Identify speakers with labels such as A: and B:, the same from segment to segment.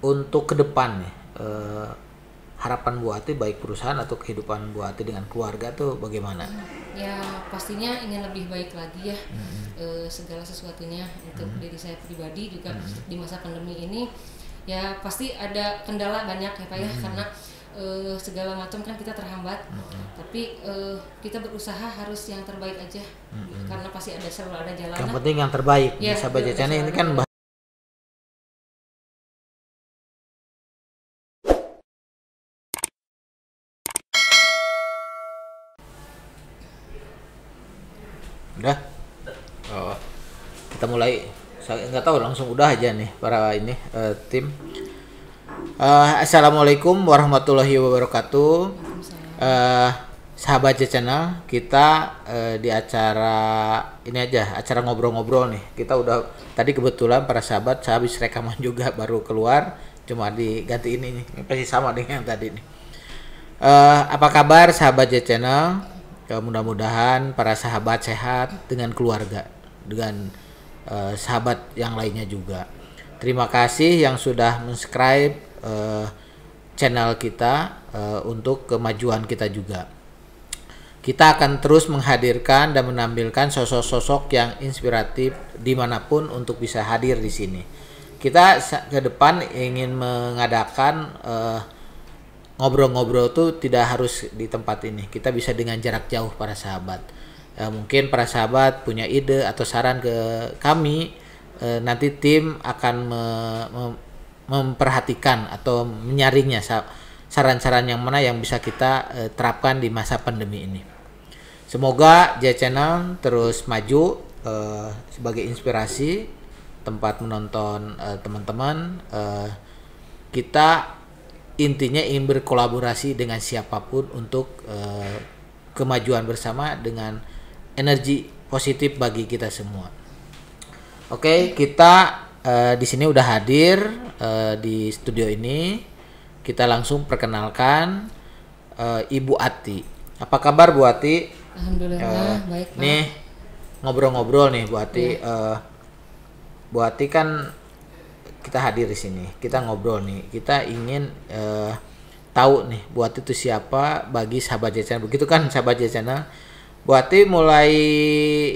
A: untuk ke depan nih, harapan Bu Ati baik perusahaan atau kehidupan Bu Ati dengan keluarga tuh bagaimana?
B: Ya pastinya ingin lebih baik lagi ya, segala sesuatunya untuk diri saya pribadi juga di masa pandemi ini. Ya pasti ada kendala banyak ya Pak ya, karena segala macam kan kita terhambat, tapi kita berusaha harus yang terbaik aja, karena pasti selalu ada jalan.
A: Yang penting yang terbaik.
B: Ya,
A: Bisa baca channel ini kan udah. Oh, kita mulai. Saya nggak tahu, langsung udah aja nih para ini tim. Assalamualaikum warahmatullahi wabarakatuh. Sahabat channel, kita di acara ini aja, acara ngobrol-ngobrol nih. Kita udah tadi kebetulan para sahabat, saya habis rekaman juga baru keluar, cuma diganti ini nih, pasti sama dengan yang tadi nih. Apa kabar sahabat channel? Mudah-mudahan para sahabat sehat dengan keluarga, dengan sahabat yang lainnya juga. Terima kasih yang sudah subscribe channel kita untuk kemajuan kita juga. Kita akan terus menghadirkan dan menampilkan sosok-sosok yang inspiratif dimanapun untuk bisa hadir di sini. Kita ke depan ingin mengadakan ngobrol-ngobrol tuh tidak harus di tempat ini. Kita bisa dengan jarak jauh para sahabat. Mungkin para sahabat punya ide atau saran ke kami, nanti tim akan memperhatikan atau menyaringnya saran-saran yang mana yang bisa kita terapkan di masa pandemi ini. Semoga J Channel terus maju sebagai inspirasi tempat menonton teman-teman. Kita intinya ingin berkolaborasi dengan siapapun untuk kemajuan bersama dengan energi positif bagi kita semua. Oke, kita di sini udah hadir di studio ini. Kita langsung perkenalkan Ibu Ati. Apa kabar Bu Ati?
B: Alhamdulillah baik Pak.
A: Nih ngobrol-ngobrol nih Bu Ati. Bu Ati kan kita hadir di sini, kita ngobrol nih, kita ingin tahu nih Bu Ati itu siapa bagi sahabat Channel. Begitu kan sahabat Channel. Bu Ati mulai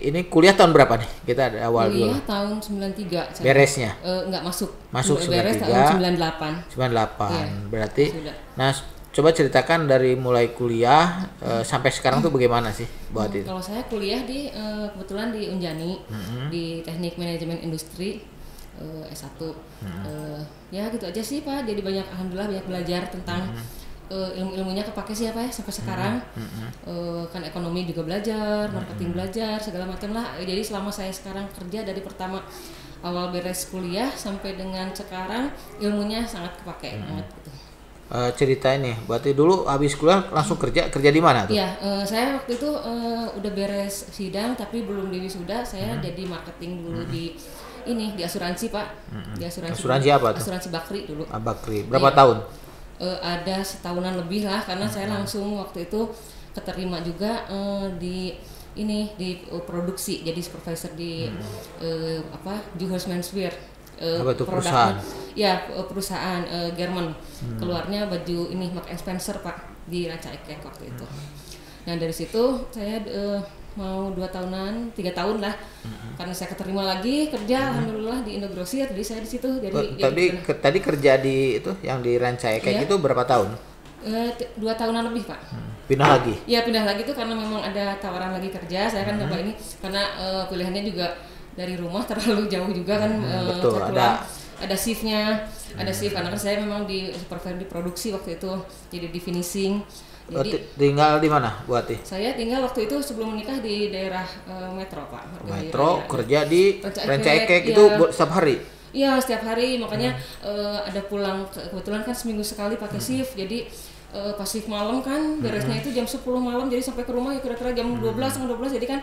A: ini kuliah tahun berapa nih? Kita ada awal
B: kuliah
A: dulu.
B: tahun 93 saya.
A: Beresnya?
B: Enggak masuk.
A: Masuk
B: beres
A: 93.
B: tahun 98.
A: 98.
B: Iya,
A: Berarti
B: sudah.
A: nah coba ceritakan dari mulai kuliah sampai sekarang tuh bagaimana sih Bu Ati?
B: Kalau saya kuliah di kebetulan di Unjani, di Teknik Manajemen Industri S1. Ya gitu aja sih Pak. Jadi alhamdulillah banyak belajar tentang ilmu-ilmunya kepake sih ya Pak ya sampai sekarang. Kan ekonomi juga belajar, marketing belajar, segala macam lah. Jadi selama saya sekarang kerja dari pertama awal beres kuliah sampai dengan sekarang ilmunya sangat kepake banget gitu.
A: Cerita ini, berarti dulu habis kuliah langsung kerja di mana tuh?
B: Iya, saya waktu itu udah beres sidang tapi belum di wisuda. Saya jadi marketing dulu di asuransi Pak. Di
A: Asuransi apa tuh?
B: Asuransi Bakri dulu.
A: Bakri. Berapa tahun?
B: Ada setahunan lebih lah, karena saya langsung waktu itu keterima juga di produksi, jadi supervisor di Juhos Menswear.
A: Apa itu perusahaan?
B: Ya perusahaan German. Keluarnya baju ini Marks and Spencer Pak di Ranca Ekek waktu itu. Nah dari situ saya mau 2 tahunan, 3 tahun lah, karena saya keterima lagi kerja alhamdulillah di Indogrosir, jadi saya di situ.
A: Tadi kerja di itu yang di Ranca Ekek itu berapa tahun?
B: 2 tahunan lebih Pak.
A: Pindah lagi?
B: Ya pindah lagi tuh karena memang ada tawaran lagi kerja. Saya kan coba ini karena pilihannya juga dari rumah terlalu jauh juga kan.
A: Betul,
B: ada shiftnya, ada shift karena kan saya memang di supervisor di produksi waktu itu, jadi di finishing. Jadi
A: tinggal di mana Bu Ati?
B: saya tinggal waktu itu sebelum menikah di daerah Metro Pak.
A: Metro, kerja di Ranca Ekek
B: ya.
A: itu setiap hari?
B: Iya setiap hari, makanya ada pulang, kebetulan kan seminggu sekali pakai shift, jadi pas shift malam kan beresnya itu jam 10 malam, jadi sampai ke rumah ya kira-kira jam 12, jadi kan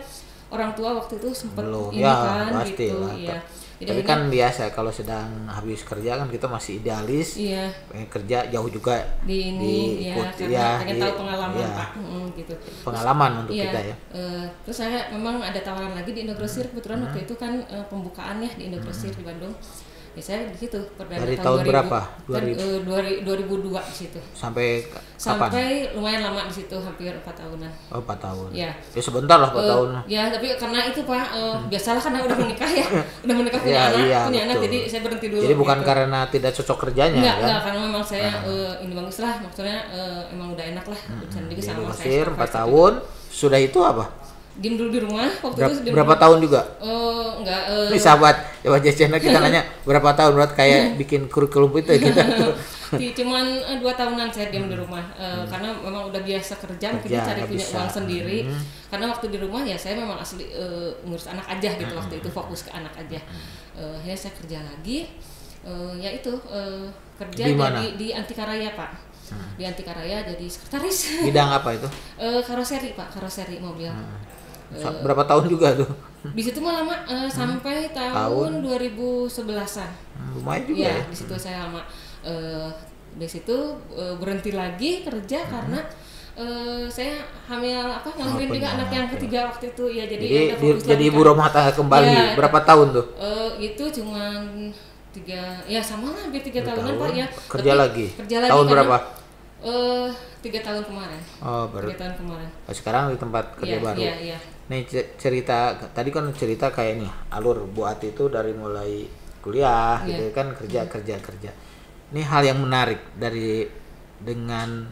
B: orang tua waktu itu sempat
A: pasti
B: gitu
A: lah.
B: ya. Jadi
A: Tapi kan biasa kalau sedang habis kerja kan kita masih idealis, kerja jauh juga
B: karena pengen tahu pengalaman Pak, gitu.
A: Pengalaman untuk kita ya.
B: Terus saya memang ada tawaran lagi di Indogrosir, kebetulan waktu itu kan pembukaan ya di Indogrosir di Bandung. Ya saya di situ perdana
A: Dari tahun
B: 2000.
A: berapa?
B: Kan 2002 di situ.
A: Sampai kapan?
B: Sampai lumayan lama di situ, hampir 4 tahunan.
A: Oh, 4 tahun.
B: Ya.
A: Ya sebentar lah 4 tahun.
B: Ya, tapi karena itu Pak, biasalah karena udah menikah ya. Udah menikah punya
A: Ya,
B: anak,
A: iya,
B: punya anak
A: betul.
B: jadi saya berhenti dulu.
A: Jadi bukan
B: gitu.
A: karena tidak cocok kerjanya
B: Enggak,
A: kan?
B: karena memang saya ini bagus lah, maksudnya emang udah enak lah. Dan juga
A: Di
B: sama
A: Mesir
B: saya
A: 4 tahun. Sudah itu apa?
B: diem dulu di rumah waktu itu. diem
A: Berapa
B: dulu.
A: tahun juga?
B: Enggak.
A: Ini sahabat, coba channel kita nanya berapa tahun buat kayak bikin kurikulum itu kita.
B: Cuman 2 tahunan saya diam di rumah karena memang udah biasa kerja mungkin cari
A: nggak
B: punya
A: bisa.
B: uang sendiri. Karena waktu di rumah ya saya memang asli ngurus anak aja gitu, waktu itu fokus ke anak aja. Akhirnya saya kerja lagi, ya itu kerja
A: Di mana?
B: di Antikaraya Pak. Di Antikaraya jadi sekretaris.
A: Bidang apa itu?
B: Karoseri Pak, karoseri mobil.
A: Berapa tahun juga tuh?
B: Di situ mah lama sampai tahun 2011-an.
A: Lumayan juga
B: Iya,
A: ya.
B: di situ saya lama. Di situ berhenti lagi kerja karena saya hamil ngelahirin juga anak yang ketiga waktu itu ya, jadi udah fokus
A: jadi
B: lagi
A: ibu
B: kan.
A: rumah tangga kembali.
B: Ya,
A: Berapa tahun tuh?
B: itu cuman 3 ya sama lah hampir 3 tahunan Pak ya.
A: Kerja
B: Tapi
A: lagi.
B: Kerja lagi
A: Tahun
B: karena,
A: berapa?
B: 3 tahun kemarin.
A: Oh, baru.
B: 3 tahun kemarin.
A: Sekarang di tempat kerja
B: Iya,
A: baru.
B: iya.
A: Nih cerita tadi kan cerita kayak nih alur Bu Ati itu dari mulai kuliah gitu kan kerja. Ini hal yang menarik dari dengan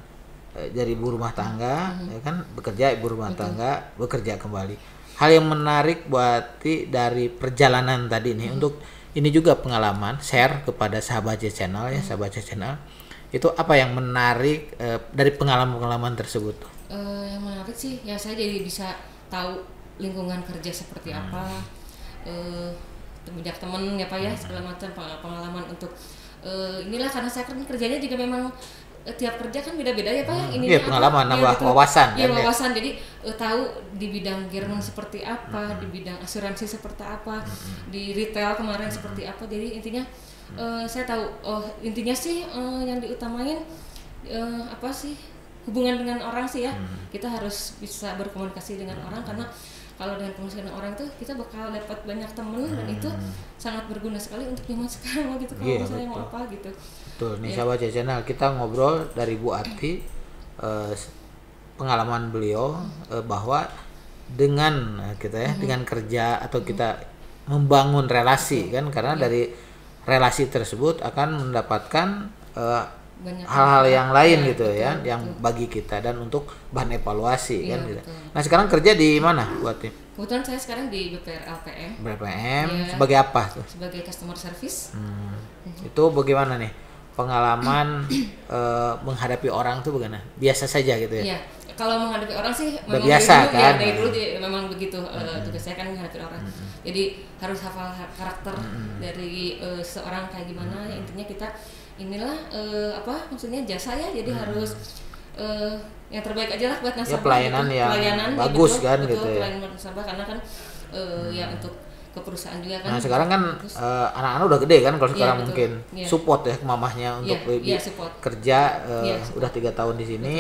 A: dari ibu rumah tangga ya kan bekerja ibu rumah tangga bekerja kembali. Hal yang menarik Bu Ati dari perjalanan tadi nih untuk ini juga pengalaman share kepada sahabat J Channel ya sahabat J Channel. Itu apa yang menarik dari pengalaman-pengalaman tersebut?
B: Yang menarik sih ya saya jadi bisa tahu lingkungan kerja seperti apa, banyak temen ya Pak ya segala macam pengalaman untuk inilah karena saya kan kerjanya juga memang tiap kerja kan beda-beda ya Pak ya ini
A: Iya, pengalaman nambah wawasan
B: ya,
A: kan ya.
B: wawasan jadi tahu di bidang Jerman seperti apa, di bidang asuransi seperti apa, di retail kemarin seperti apa, jadi intinya saya tahu intinya sih yang diutamain apa sih hubungan dengan orang sih ya. Kita harus bisa berkomunikasi dengan orang karena kalau dengan komunikasi dengan orang tuh kita bakal dapat banyak temen dan itu sangat berguna sekali untuk zaman sekarang gitu kalau misalnya mau apa gitu.
A: Betul nih sahabat channel kita ngobrol dari Bu Ati pengalaman beliau bahwa dengan kita ya dengan kerja atau kita membangun relasi kan karena dari relasi tersebut akan mendapatkan hal-hal yang lain gitu
B: betul,
A: ya
B: betul.
A: yang bagi kita dan untuk bahan evaluasi kan gitu.
B: Betul.
A: Nah sekarang kerja di mana Bu Ati?
B: Kebetulan saya sekarang di BPR LPM
A: BPM
B: Ya.
A: sebagai apa tuh?
B: sebagai customer service.
A: Itu bagaimana nih pengalaman menghadapi orang tuh bagaimana? Biasa saja gitu ya?
B: Iya, kalau menghadapi orang sih
A: Udah
B: memang
A: biasa,
B: dari dulu,
A: kan?
B: ya, dari dulu memang begitu tugas saya kan menghadapi orang. Jadi harus hafal karakter dari seorang kayak gimana. Ya, intinya kita inilah maksudnya jasa ya. Jadi harus yang terbaik aja lah buat nasabah.
A: pelayanan
B: gitu.
A: yang
B: Pelayanan, ya,
A: bagus
B: betul,
A: kan
B: betul,
A: gitu ya.
B: Pelayanan buat nasabah karena kan ya untuk ke perusahaan juga kan.
A: Nah sekarang kan
B: Terus,
A: anak-anak udah gede kan kalau
B: Iya,
A: sekarang
B: betul.
A: mungkin
B: Iya.
A: support ya ke mamahnya untuk
B: Iya, support.
A: kerja
B: Iya, support.
A: udah 3 tahun di sini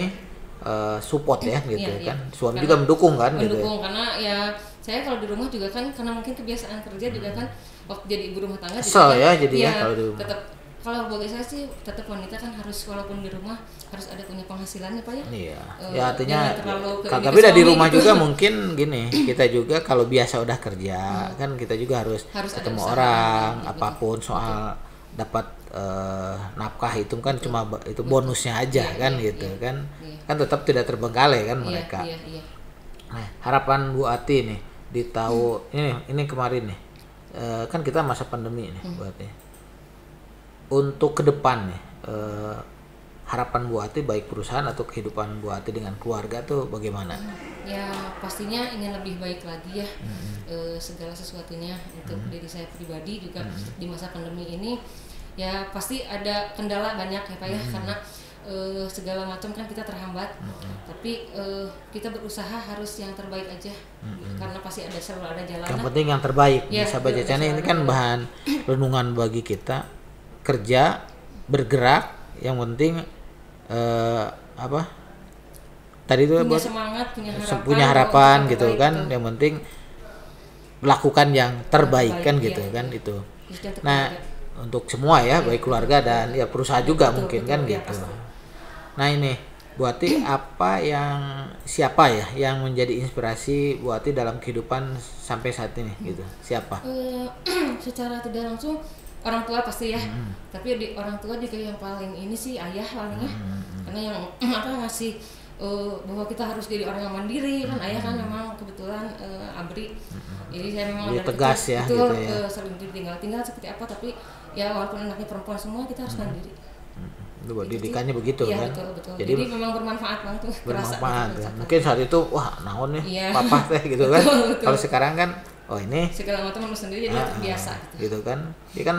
A: support ya gitu
B: Iya,
A: kan
B: iya.
A: suami
B: Karena
A: juga mendukung kan gitu ya.
B: mendukung karena ya saya kalau di rumah juga kan karena mungkin kebiasaan kerja juga kan waktu jadi ibu rumah tangga
A: Kesel
B: juga
A: ya
B: kan,
A: jadi ya kalau di rumah.
B: tetap kalau bagi saya sih tetap wanita kan harus walaupun di rumah harus ada punya penghasilannya Pak ya.
A: Iya, ya artinya
B: jangan terlalu ke
A: kagak
B: ini ke
A: beda di
B: suami
A: rumah
B: gitu.
A: juga mungkin gini kita juga kalau biasa udah kerja kan kita juga harus
B: Harus ada
A: ketemu
B: usaha,
A: orang
B: gitu.
A: apapun soal dapat nafkah itu kan cuma itu bonusnya aja
B: Iya,
A: kan
B: iya,
A: gitu
B: iya.
A: kan
B: Iya.
A: kan tetap tidak terbengkalai kan mereka.
B: Iya.
A: Nah, harapan Bu Ati nih di tahu ini kemarin nih kan kita masa pandemi nih Bu Ati. Untuk ke depan nih harapan Bu Ati baik perusahaan atau kehidupan Bu Ati dengan keluarga tuh bagaimana?
B: Ya pastinya ingin lebih baik lagi ya segala sesuatunya untuk diri saya pribadi juga di masa pandemi ini ya pasti ada kendala banyak ya Pak ya karena segala macam kan kita terhambat tapi kita berusaha harus yang terbaik aja karena pasti selalu ada jalan.
A: Yang penting yang terbaik.
B: Ya,
A: Bisa baca
B: betul,
A: channel ini kan
B: betul.
A: bahan renungan bagi kita kerja bergerak yang penting apa tadi itu
B: punya
A: buat
B: semangat,
A: punya harapan
B: untuk
A: gitu
B: terbaik,
A: kan
B: betul.
A: yang penting lakukan yang terbaik
B: Terbaik,
A: kan
B: iya.
A: gitu kan itu.
B: Terus yang
A: Nah
B: terbaik.
A: untuk semua ya, baik keluarga dan ya perusahaan juga
B: betul,
A: mungkin
B: betul,
A: kan
B: ya,
A: gitu.
B: pasti.
A: Nah ini Bu Ati, siapa ya yang menjadi inspirasi Bu Ati dalam kehidupan sampai saat ini gitu? Siapa?
B: Secara tidak langsung orang tua pasti ya, tapi di orang tua juga yang paling ini sih ayah palingnya, karena yang ngasih bahwa kita harus jadi orang yang mandiri kan, ayah kan memang kebetulan ABRI, jadi saya memang
A: Dia
B: dari
A: tegas
B: kecil
A: ya
B: itu
A: gitu ya.
B: sering ditinggal seperti apa, tapi ya walaupun anaknya perempuan semua kita harus mandiri.
A: Didikannya begitu
B: Iya,
A: kan.
B: betul.
A: Jadi
B: memang bermanfaat banget tuh.
A: bermanfaat
B: kerasa,
A: ya.
B: gitu.
A: Mungkin saat itu wah naon nih
B: Iya.
A: papa teh gitu kan.
B: Betul.
A: Kalau sekarang kan oh ini
B: Segala macam manusia sendiri jadi terbiasa gitu.
A: gitu kan. Dia kan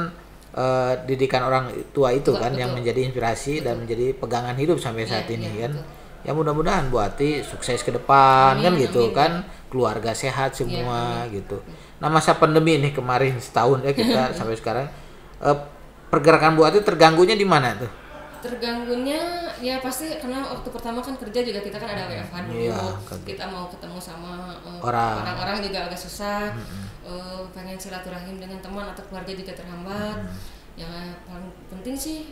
A: didikan orang tua itu kan
B: Betul.
A: yang menjadi inspirasi dan menjadi pegangan hidup sampai saat ini
B: Iya,
A: kan.
B: betul.
A: Ya mudah-mudahan Bu Ati sukses ke depan kan
B: Amin,
A: gitu
B: amin,
A: kan. Keluarga sehat semua
B: Iya,
A: gitu. Nah masa pandemi ini kemarin setahun ya kita sampai sekarang pergerakan Bu Ati terganggunya di mana tuh?
B: Terganggunya ya pasti karena waktu pertama kan kerja juga kita kan ada WFH dulu,
A: Iya, kaget.
B: kita mau ketemu sama
A: Orang.
B: orang-orang juga agak susah, pengen silaturahim dengan teman atau keluarga juga terhambat. Yang paling penting sih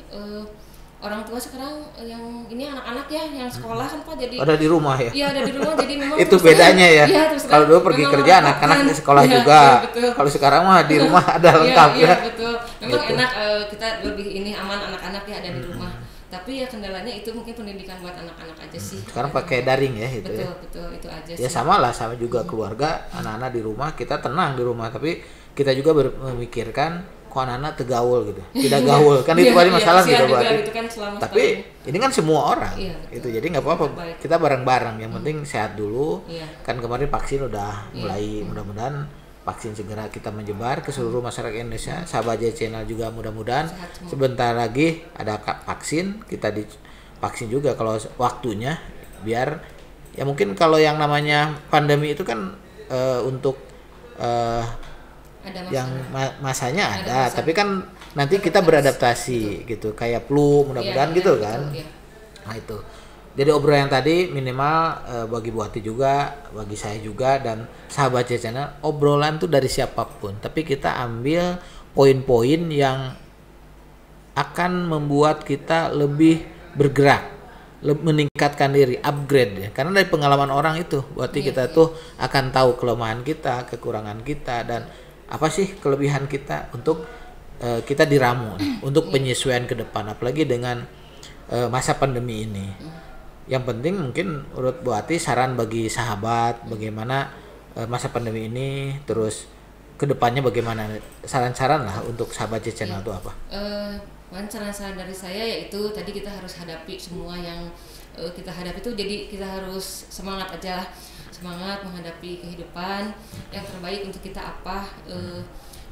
B: orang tua sekarang yang ini anak-anak ya yang sekolah kan Pak, jadi
A: Ada di rumah ya?
B: iya ada di rumah jadi memang
A: Itu
B: terus
A: bedanya ya.
B: iya, terus
A: Kalau dulu pergi
B: memang
A: kerja anak-anak
B: merepotkan.
A: di sekolah
B: Iya,
A: juga.
B: iya, betul.
A: Kalau sekarang mah di rumah ada lengkap
B: iya,
A: ya.
B: betul. Memang
A: Gitu.
B: enak kita lebih ini aman anak-anak ya ada di rumah. Tapi ya kendalanya itu mungkin pendidikan buat anak-anak aja sih.
A: Sekarang pakai daring ya itu
B: betul,
A: ya.
B: Betul, itu aja
A: Ya
B: sih.
A: sama lah, sama juga keluarga, anak-anak di rumah, kita tenang di rumah, tapi kita juga memikirkan kok anak-anak tegaul gitu. Tidak gaul. Kan itu tadi masalah
B: kasihan
A: gitu
B: juga
A: berarti.
B: gitu kan selama
A: Tapi ini kan semua orang.
B: Iya, betul.
A: Itu jadi nggak apa-apa.
B: Baik.
A: Kita bareng-bareng. Yang penting sehat dulu.
B: Iya.
A: Kan kemarin vaksin udah mulai, mudah-mudahan vaksin segera kita menyebar ke seluruh masyarakat Indonesia. Sahabat J Channel juga mudah-mudahan
B: Sehat semua.
A: sebentar lagi ada vaksin, kita divaksin juga kalau waktunya, biar ya mungkin kalau yang namanya pandemi itu kan untuk
B: ada
A: yang masanya
B: Ada
A: ada,
B: masa.
A: tapi kan nanti kita beradaptasi gitu, kayak flu mudah-mudahan
B: Iya,
A: gitu
B: iya,
A: kan.
B: betul, iya.
A: Nah itu. Jadi obrolan yang tadi minimal bagi Bu Ati juga, bagi saya juga dan sahabat Channel, obrolan tuh dari siapapun, tapi kita ambil poin-poin yang akan membuat kita lebih bergerak, meningkatkan diri, upgrade ya. Karena dari pengalaman orang itu, berarti kita tuh akan tahu kelemahan kita, kekurangan kita dan apa sih kelebihan kita untuk kita diramu untuk penyesuaian ke depan, apalagi dengan masa pandemi ini. Yang penting mungkin menurut Bu Ati saran bagi sahabat bagaimana masa pandemi ini, terus kedepannya bagaimana, saran-saran lah untuk sahabat Channel itu apa?
B: Saran dari saya yaitu tadi kita harus hadapi semua yang kita hadapi itu, jadi kita harus semangat aja lah, semangat menghadapi kehidupan, yang terbaik untuk kita apa,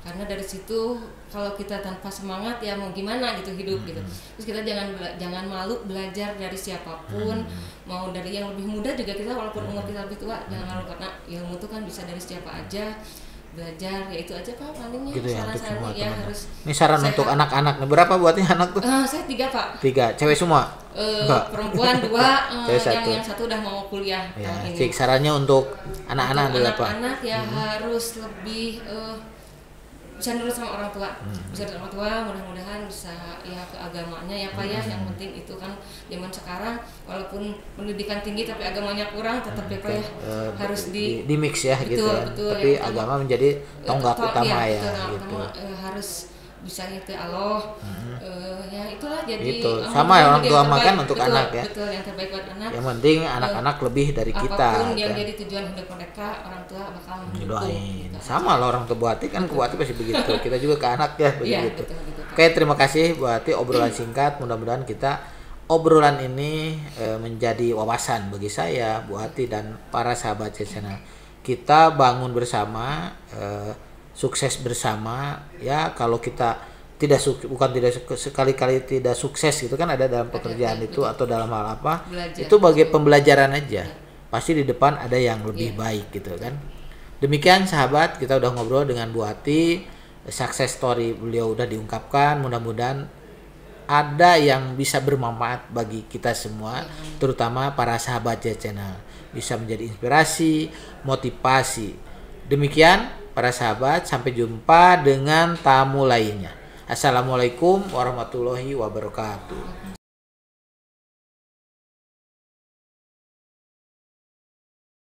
B: karena dari situ kalau kita tanpa semangat ya mau gimana gitu hidup gitu. Terus kita jangan malu belajar dari siapapun, mau dari yang lebih muda juga, kita walaupun umur kita lebih tua jangan malu, karena ilmu itu kan bisa dari siapa aja, belajar ya itu aja Pak palingnya.
A: Gitu ya, untuk
B: Saran-sarannya
A: semua
B: ya
A: teman-teman.
B: harus
A: Ini saran
B: sehat.
A: untuk anak-anak. Berapa buatnya anak tuh?
B: Saya 3 Pak.
A: 3, cewek semua? Enggak.
B: Perempuan 2,
A: Cewek 1.
B: yang 1 udah mau kuliah
A: Ya,
B: tahun ini.
A: cik sarannya untuk anak-anak
B: Untuk
A: adalah apa?
B: anak-anak ya harus lebih bisa nurut sama orang tua, bisa nurut sama orang tua, mudah-mudahan bisa ya ke agamanya ya Pak ya. Yang penting itu kan zaman sekarang walaupun pendidikan tinggi tapi agamanya kurang, tetap ya Pak ya harus di
A: mix ya gitu ya.
B: betul,
A: Tapi
B: yang
A: agama menjadi tonggak utama ya
B: betul,
A: gitu.
B: harus bisa ke Allah, ya itulah jadi
A: Itu sama ya, orang tua makan untuk
B: betul,
A: anak ya.
B: betul, yang terbaik buat anak.
A: Yang penting anak-anak lebih dari kita.
B: Apapun yang
A: kan.
B: jadi tujuan hidup mereka, orang tua bakal mendukung.
A: Doain.
B: Gitu.
A: Sama lah orang tua Bu Ati kan ke Bu Ati pasti begitu. Kita juga ke anak ya
B: Iya,
A: begitu.
B: betul, Pak.
A: Oke, terima kasih Bu Ati obrolan singkat. Mudah-mudahan obrolan ini menjadi wawasan bagi saya, Bu Ati dan para sahabat channel. Kita bangun bersama, sukses bersama ya. Kalau kita sekali-kali tidak sukses gitu kan, ada dalam pekerjaan itu atau dalam hal apa,
B: Belajar.
A: itu bagi pembelajaran aja. Pasti di depan ada yang lebih baik gitu kan. Demikian sahabat, kita udah ngobrol dengan Bu Ati, success story beliau udah diungkapkan. Mudah-mudahan ada yang bisa bermanfaat bagi kita semua, terutama para sahabat J Channel, bisa menjadi inspirasi, motivasi. Demikian para sahabat, sampai jumpa dengan tamu lainnya. Assalamualaikum warahmatullahi wabarakatuh.